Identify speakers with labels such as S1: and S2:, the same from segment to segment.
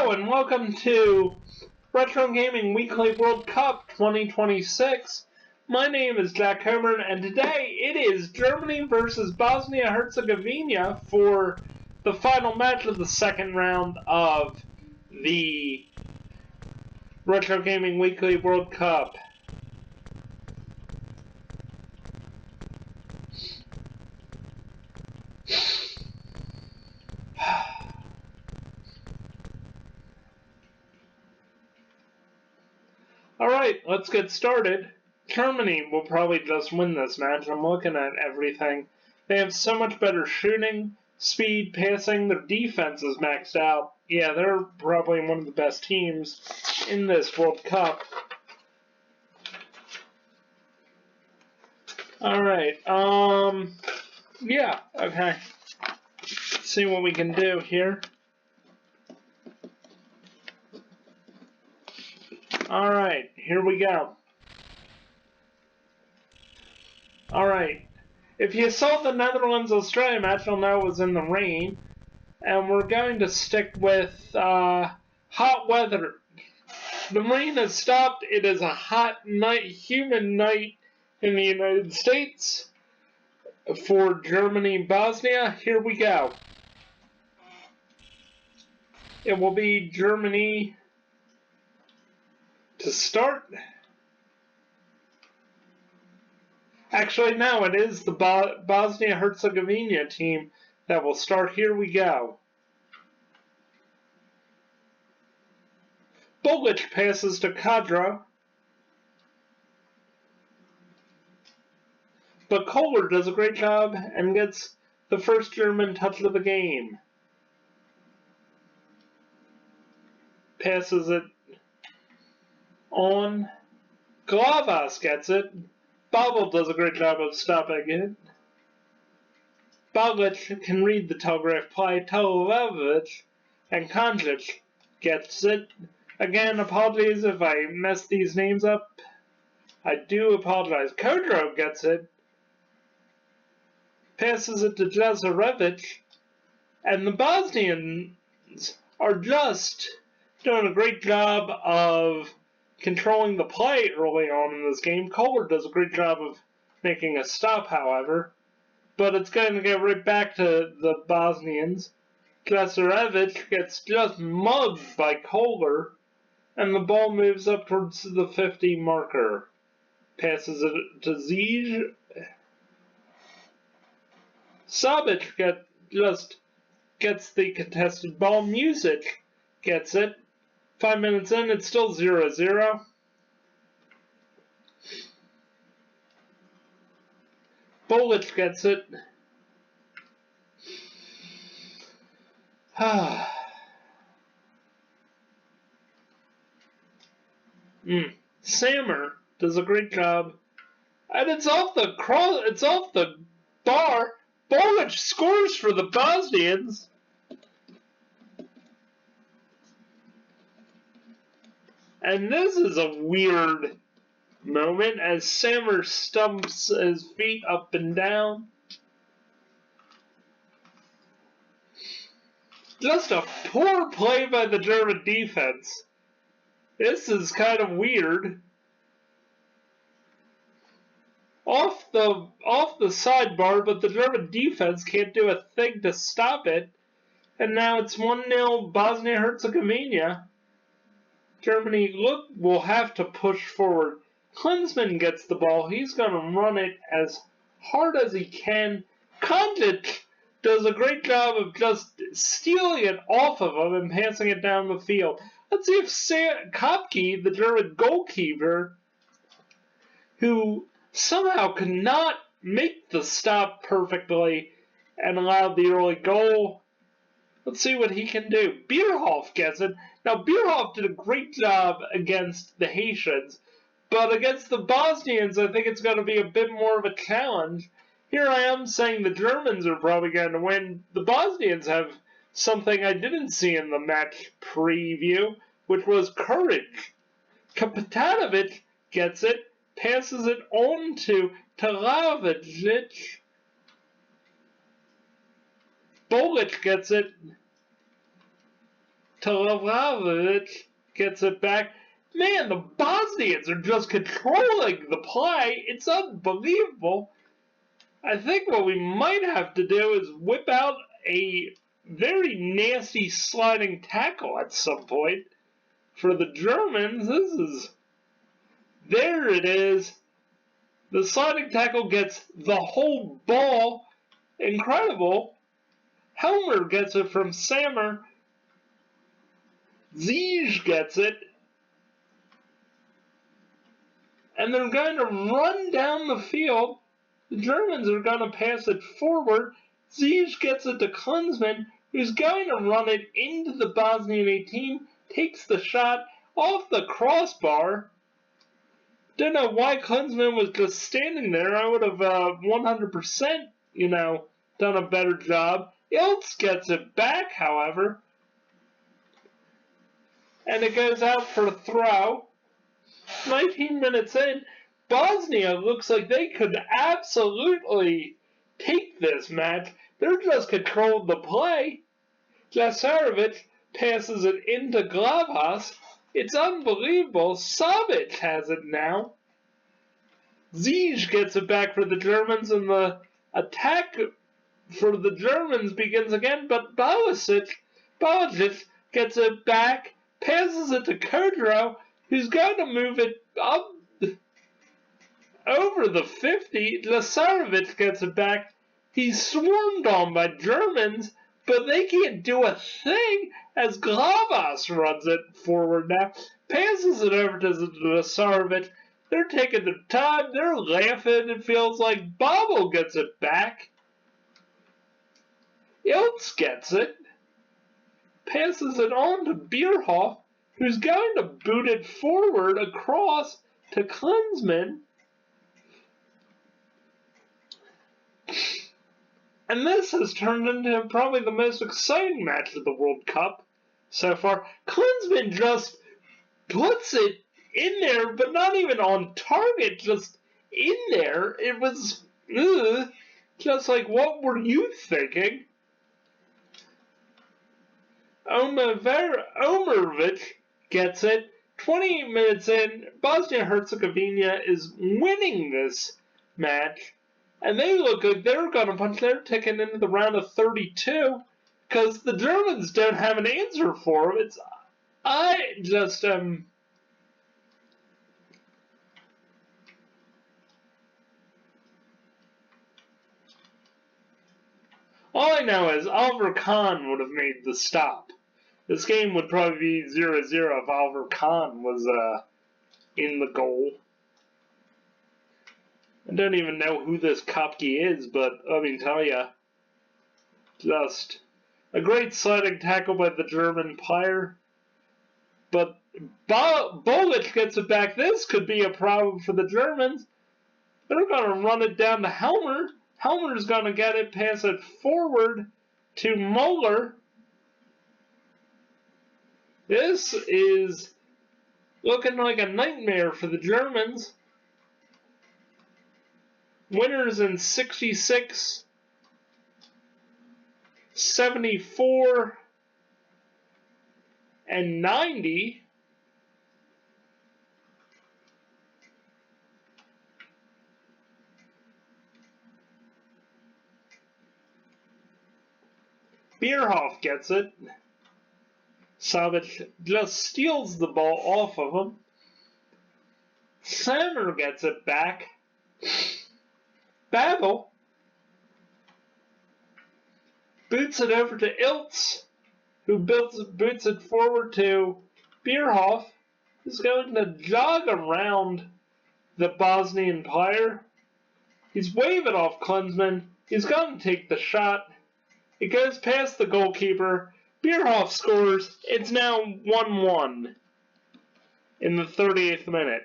S1: Hello and welcome to Retro Gaming Weekly World Cup 2026. My name is Jack Homer, and today it is Germany versus Bosnia Herzegovina for the final match of the second round of the Retro Gaming Weekly World Cup. Alright, let's get started. Germany will probably just win this match. I'm looking at everything. They have so much better shooting, speed, passing. Their defense is maxed out. Yeah, they're probably one of the best teams in this World Cup. Alright, yeah, okay. Let's see what we can do here. Alright, here we go. Alright, if you saw the Netherlands-Australia match, you'll know it was in the rain. And we're going to stick with hot weather. The rain has stopped. It is a hot night, humid night in the United States for Germany-Bosnia. Here we go. It will be Germany to start. Actually, no, it is the Bosnia Herzegovina team that will start. Here we go. Bolich passes to Kadra. But Kohler does a great job and gets the first German touch of the game. Passes it on. Glavas gets it. Babel does a great job of stopping it. Bolich can read the telegraph play. Televovic and Konjic gets it. Again, apologies if I mess these names up. I do apologize. Kodro gets it. Passes it to Jazarevic. And the Bosnians are just doing a great job of controlling the play early on in this game. Kohler does a great job of making a stop, however. But it's going to go right back to the Bosnians. Jazarevic gets just mugged by Kohler. And the ball moves up towards the 50 marker. Passes it to Zij. Sabic just gets the contested ball. Music gets it. 5 minutes in, it's still 0-0. Bolich gets it. Sammer does a great job. And it's off the bar. Bolich scores for the Bosnians. And this is a weird moment as Sammer stumps his feet up and down. Just a poor play by the German defense. This is kind of weird. Off the sidebar, but the German defense can't do a thing to stop it. And now it's 1-0 Bosnia-Herzegovina. Germany will have to push forward. Klinsmann gets the ball. He's going to run it as hard as he can. Konjic does a great job of just stealing it off of him and passing it down the field. Let's see if Kopke, the German goalkeeper, who somehow could not make the stop perfectly and allowed the early goal. Let's see what he can do. Bierhoff gets it. Now, Bierhoff did a great job against the Haitians, but against the Bosnians, I think it's going to be a bit more of a challenge. Here I am saying the Germans are probably going to win. The Bosnians have something I didn't see in the match preview, which was courage. Kapitanovic gets it, passes it on to Talavic. Bolich gets it. Televovic gets it back. Man, the Bosnians are just controlling the play. It's unbelievable. I think what we might have to do is whip out a very nasty sliding tackle at some point for the Germans. There it is. The sliding tackle gets the whole ball. Incredible. Helmer gets it from Sammer. Ziege gets it. And they're going to run down the field. The Germans are going to pass it forward. Ziege gets it to Klinsmann, who's going to run it into the Bosnian 18, takes the shot off the crossbar. Don't know why Klinsmann was just standing there. I would have 100%, done a better job. Iltz gets it back, however. And it goes out for a throw. 19 minutes in, Bosnia looks like they could absolutely take this match. They're just controlled the play. Lasarevic passes it into Glavas. It's unbelievable. Savic has it now. Ziege gets it back for the Germans, and the attack for the Germans begins again, but Balicic gets it back, passes it to Kodro, who's going to move it up over the 50. Lasarevic gets it back. He's swarmed on by Germans, but they can't do a thing as Glavas runs it forward now. Passes it over to Lasarevic. They're taking their time. They're laughing. It feels like Babel gets it back. Iltz gets it. Passes it on to Bierhoff, who's going to boot it forward across to Klinsmann. And this has turned into probably the most exciting match of the World Cup so far. Klinsmann just puts it in there, but not even on target, just in there. It was just like, what were you thinking? Omerovic gets it. 28 minutes in, Bosnia Herzegovina is winning this match. And they look like they're going to punch their ticket into the round of 32 because the Germans don't have an answer for them. All I know is Oliver Kahn would have made the stop. This game would probably be 0-0 if Oliver Kahn was in the goal. I don't even know who this Kopke is, but let me tell you, just a great sliding tackle by the German player. But Bolic gets it back. This could be a problem for the Germans. They're going to run it down to Helmer. Helmer's going to get it, pass it forward to Moeller. This is looking like a nightmare for the Germans. Winners in 66, 74, and 90. Bierhoff gets it. Savic just steals the ball off of him. Sammer gets it back. Babel boots it over to Iltz, who boots it forward to Bierhoff, who's going to jog around the Bosnian player. He's waving off Klinsmann. He's going to take the shot. It goes past the goalkeeper. Bierhoff scores. It's now 1-1 in the 38th minute.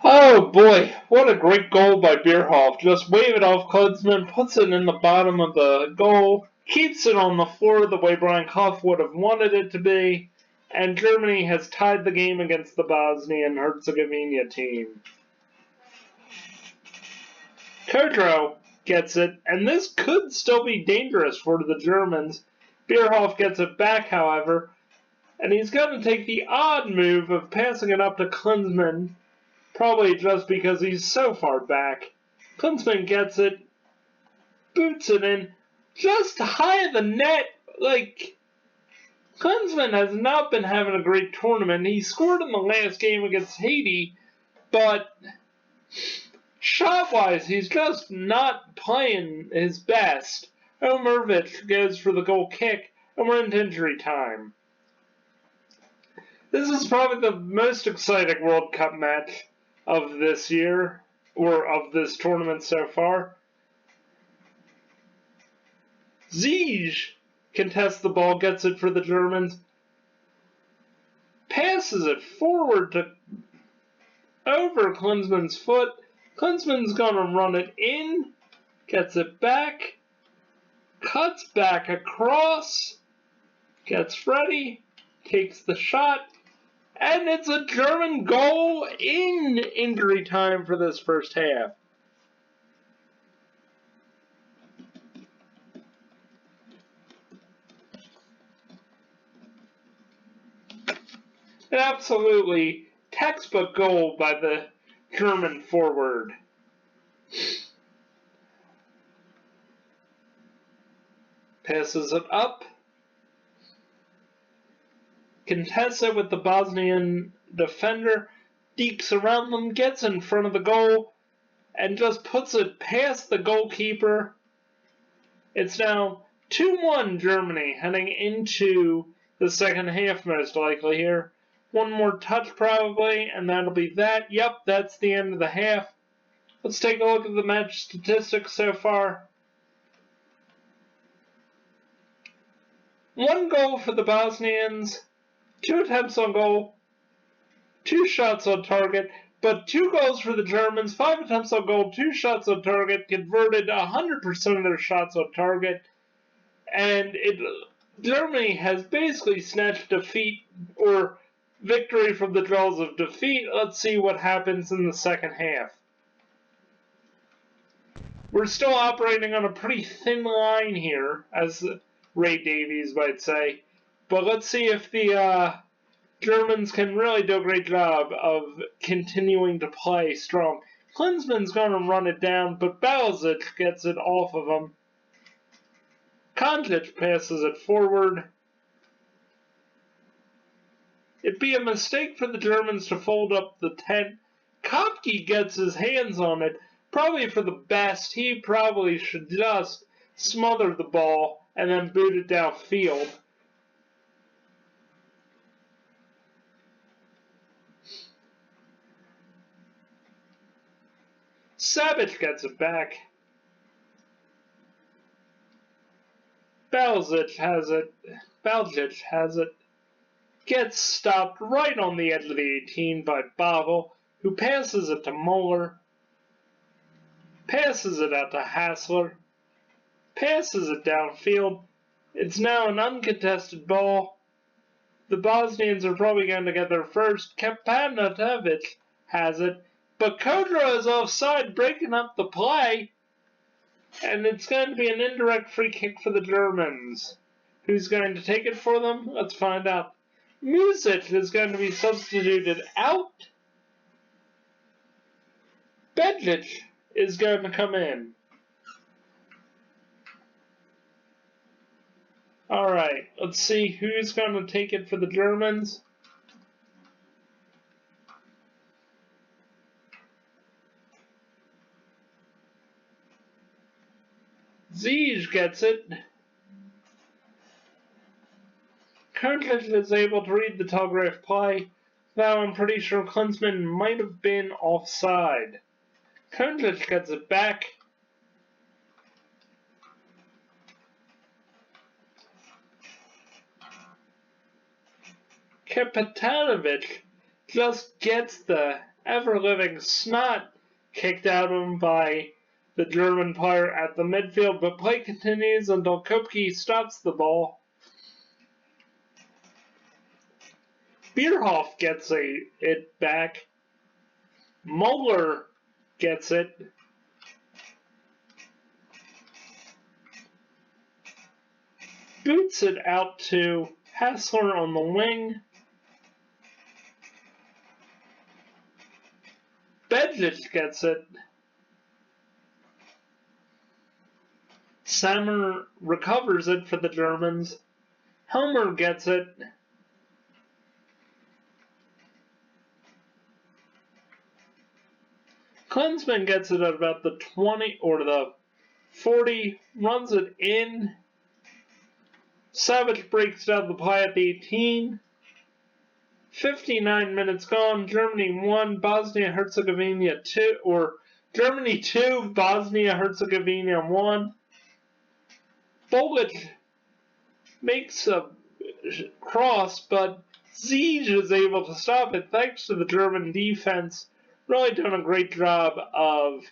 S1: Oh boy, what a great goal by Bierhoff. Just wave it off Klinsmann, puts it in the bottom of the goal. keeps it on the floor the way Brian Clough would have wanted it to be, and Germany has tied the game against the Bosnia Herzegovina team. Kodro gets it, and this could still be dangerous for the Germans. Bierhoff gets it back, however, and he's going to take the odd move of passing it up to Klinsmann, probably just because he's so far back. Klinsmann gets it, boots it in, just high of the net. Klinsmann has not been having a great tournament. He scored in the last game against Haiti, but shot-wise, he's just not playing his best. Omervich goes for the goal kick, and we're into injury time. This is probably the most exciting World Cup match of this year, or of this tournament so far. Ziyech contests the ball, gets it for the Germans, passes it forward to over Klinsmann's foot. Klinsmann's gonna run it in, gets it back, cuts back across, gets ready, takes the shot, and it's a German goal in injury time for this first half. An absolutely textbook goal by the German forward. Passes it up. Contests it with the Bosnian defender. Dekes around them, gets in front of the goal, and just puts it past the goalkeeper. It's now 2-1 Germany heading into the second half, most likely here. One more touch probably, and that'll be that. Yep, that's the end of the half. Let's take a look at the match statistics so far. 1 goal for the Bosnians, 2 attempts on goal, 2 shots on target, but 2 goals for the Germans, 5 attempts on goal, 2 shots on target, converted 100% of their shots on target, and Germany has basically snatched defeat or victory from the jaws of defeat. Let's see what happens in the second half. We're still operating on a pretty thin line here, as Ray Davies might say. But let's see if the Germans can really do a great job of continuing to play strong. Klinsmann's going to run it down, but Balizic gets it off of him. Konjic passes it forward. It'd be a mistake for the Germans to fold up the tent. Kopke gets his hands on it, probably for the best. He probably should just smother the ball and then boot it downfield. Savic gets it back. Balzic has it. Gets stopped right on the edge of the 18 by Bavel, who passes it to Moeller. Passes it out to Hassler. Passes it downfield. It's now an uncontested ball. The Bosnians are probably going to get there first. Kapanatovic has it, but Kodro is offside, breaking up the play. And it's going to be an indirect free kick for the Germans. Who's going to take it for them? Let's find out. Music is going to be substituted out. Bedjic is going to come in. Alright, let's see who's going to take it for the Germans. Ziyech gets it. Konjic is able to read the telegraph play, though I'm pretty sure Klinsmann might have been offside. Konjic gets it back. Kapitanovic just gets the ever-living snot kicked out of him by the German player at the midfield, but play continues until Kopke stops the ball. Bierhoff gets it back. Moeller gets it. Boots it out to Hassler on the wing. Bedjic gets it. Sammer recovers it for the Germans. Helmer gets it. Klinsmann gets it at about the 20 or the 40, runs it in. Savage breaks down the play at the 18. 59 minutes gone. Germany 1, Bosnia Herzegovina 2, or Germany 2, Bosnia Herzegovina 1. Bogic makes a cross, but Ziege is able to stop it thanks to the German defense. Really done a great job of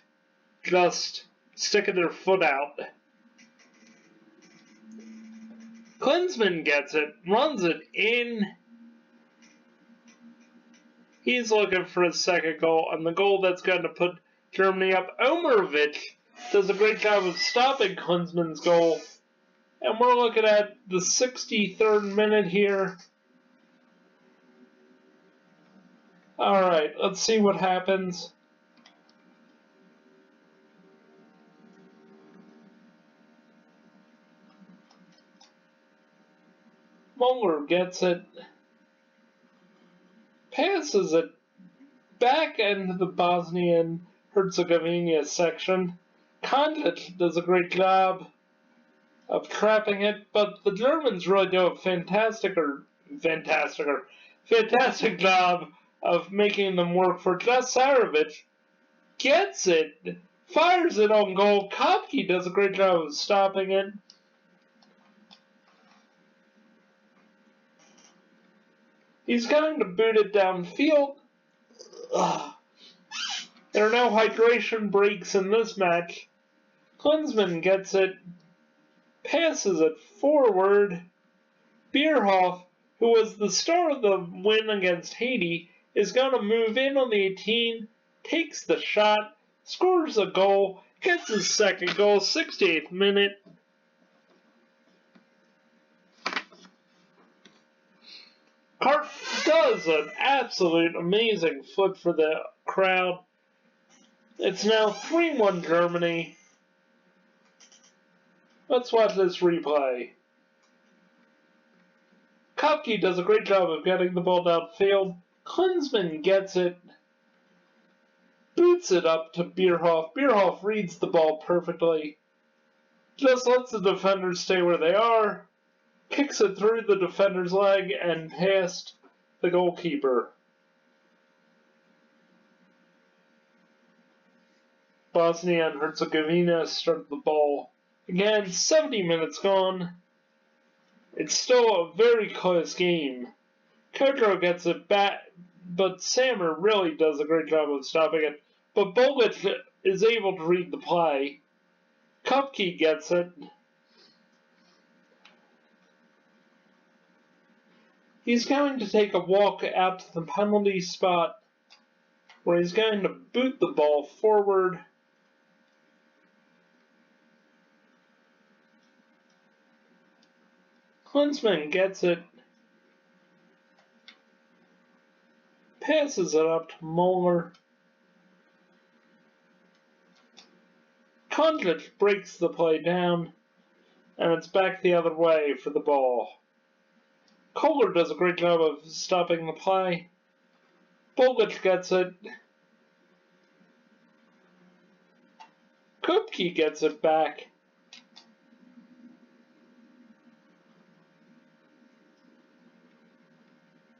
S1: just sticking their foot out. Klinsmann gets it, runs it in. He's looking for his second goal, and the goal that's going to put Germany up. Omerovic does a great job of stopping Klinsmann's goal. And we're looking at the 63rd minute here. Alright, let's see what happens. Moeller gets it. Passes it back into the Bosnian Herzegovina section. Kondic does a great job of trapping it, but the Germans really do a fantastic job of making them work for it. Jasarevic gets it, fires it on goal. Kopke does a great job of stopping it. He's going to boot it downfield. There are no hydration breaks in this match. Klinsmann gets it, passes it forward. Bierhoff, who was the star of the win against Haiti, is going to move in on the 18, takes the shot, scores a goal, gets his second goal, 68th minute. Hart does an absolute amazing flip for the crowd. It's now 3-1 Germany. Let's watch this replay. Kopke does a great job of getting the ball downfield. Klinsmann gets it. Boots it up to Bierhoff. Bierhoff reads the ball perfectly. Just lets the defenders stay where they are. Kicks it through the defender's leg and past the goalkeeper. Bosnia and Herzegovina start the ball. Again, 70 minutes gone. It's still a very close game. Kodro gets it back, but Sammer really does a great job of stopping it. But Bogic is able to read the play. Kopke gets it. He's going to take a walk out to the penalty spot where he's going to boot the ball forward. Klinsmann gets it, passes it up to Moeller. Kondic breaks the play down, and it's back the other way for the ball. Kohler does a great job of stopping the play. Bogic gets it. Kopke gets it back.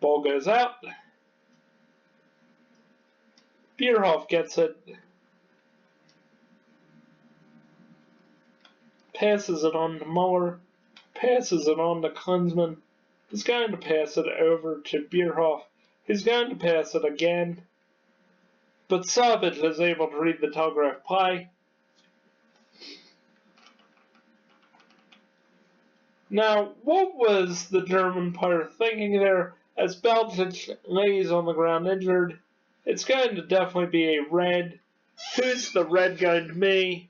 S1: Ball goes out. Bierhoff gets it. Passes it on to Muller. Passes it on to Klinsmann. He's going to pass it over to Bierhoff. He's going to pass it again. But Savage is able to read the telegraph play. Now, what was the German player thinking there as Belgic lays on the ground injured? It's going to definitely be a red. Who's the red going to be?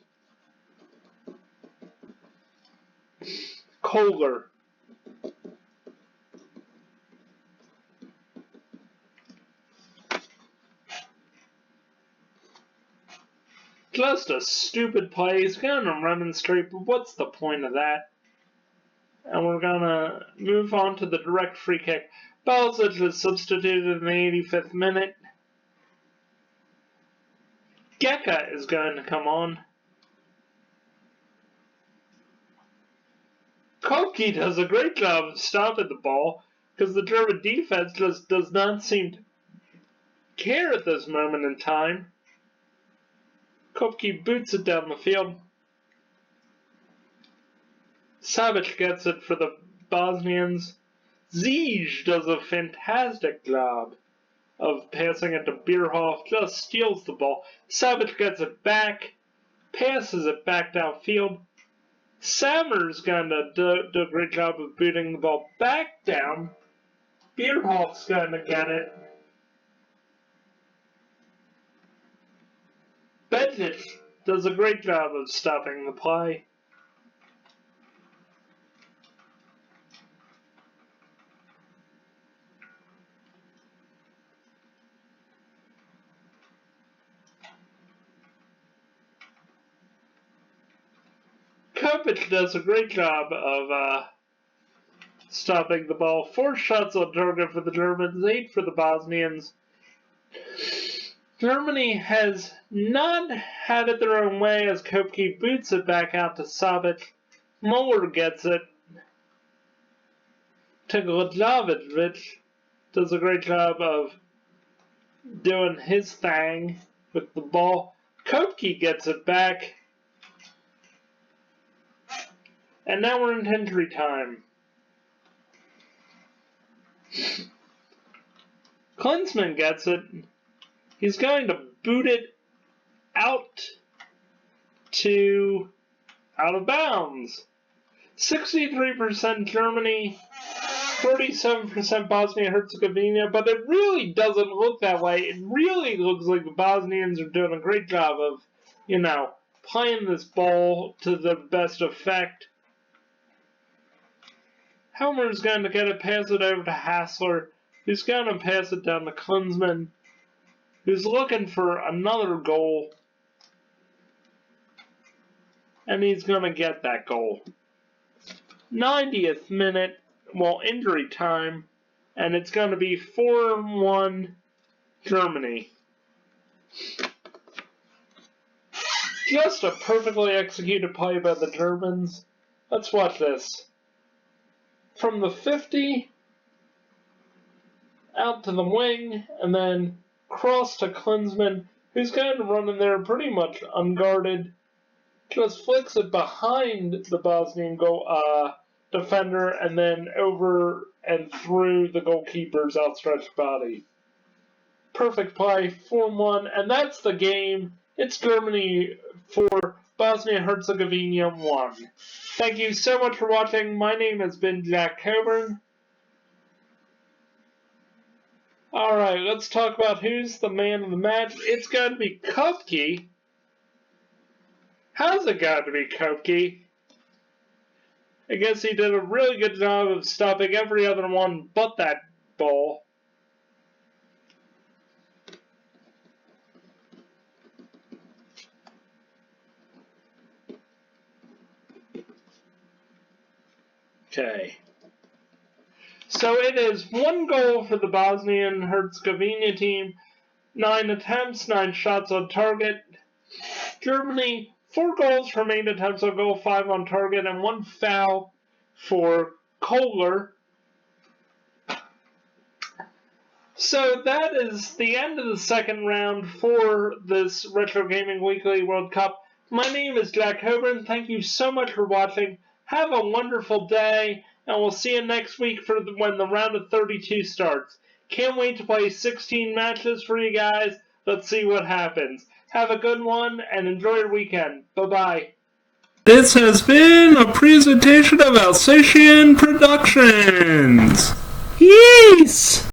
S1: Kohler. Just a stupid play. He's going to remonstrate, but what's the point of that? And we're going to move on to the direct free kick. Belzic is substituted in the 85th minute. Geka is going to come on. Kopke does a great job of stopping the ball because the German defense just does not seem to care at this moment in time. Kopke boots it down the field. Savic gets it for the Bosnians. Ziege does a fantastic job of passing it to Bierhoff, just steals the ball. Savic gets it back, passes it back downfield. Sammer's going to do a great job of booting the ball back down. Bierhoff's going to get it. Bednich does a great job of stopping the play. Kopic does a great job of stopping the ball. 4 shots on target for the Germans, 8 for the Bosnians. Germany has not had it their own way as Kopke boots it back out to Savic. Muller gets it. Teglajovic does a great job of doing his thing with the ball. Kopke gets it back. And now we're in injury time. Klinsmann gets it. He's going to boot it out of bounds. 63% Germany, 47% Bosnia Herzegovina, but it really doesn't look that way. It really looks like the Bosnians are doing a great job of, playing this ball to the best effect. Helmer's going to get it, pass it over to Hassler, who's going to pass it down to Klinsmann, who's looking for another goal, and he's going to get that goal. 90th minute, injury time, and it's going to be 4-1 Germany. Just a perfectly executed play by the Germans. Let's watch this. From the 50, out to the wing, and then cross to Klinsmann, who's going to run in there pretty much unguarded. Just flicks it behind the Bosnian goal defender, and then over and through the goalkeeper's outstretched body. Perfect play, 4-1, and that's the game. It's Germany 4, Bosnia Herzegovina 1. Thank you so much for watching. My name has been Jack Coburn. Alright, let's talk about who's the man of the match. It's going to be Kopke. How's it got to be Kopke? I guess he did a really good job of stopping every other one but that ball. Okay. So it is 1 goal for the Bosnian Herzegovina team, 9 attempts, 9 shots on target. Germany, 4 goals from 8 attempts on goal, 5 on target, and 1 foul for Kohler. So that is the end of the second round for this Retro Gaming Weekly World Cup. My name is Jack Coburn. Thank you so much for watching. Have a wonderful day, and we'll see you next week for when the round of 32 starts. Can't wait to play 16 matches for you guys. Let's see what happens. Have a good one, and enjoy your weekend. Bye-bye. This has been a presentation of Alsatian Productions. Yes!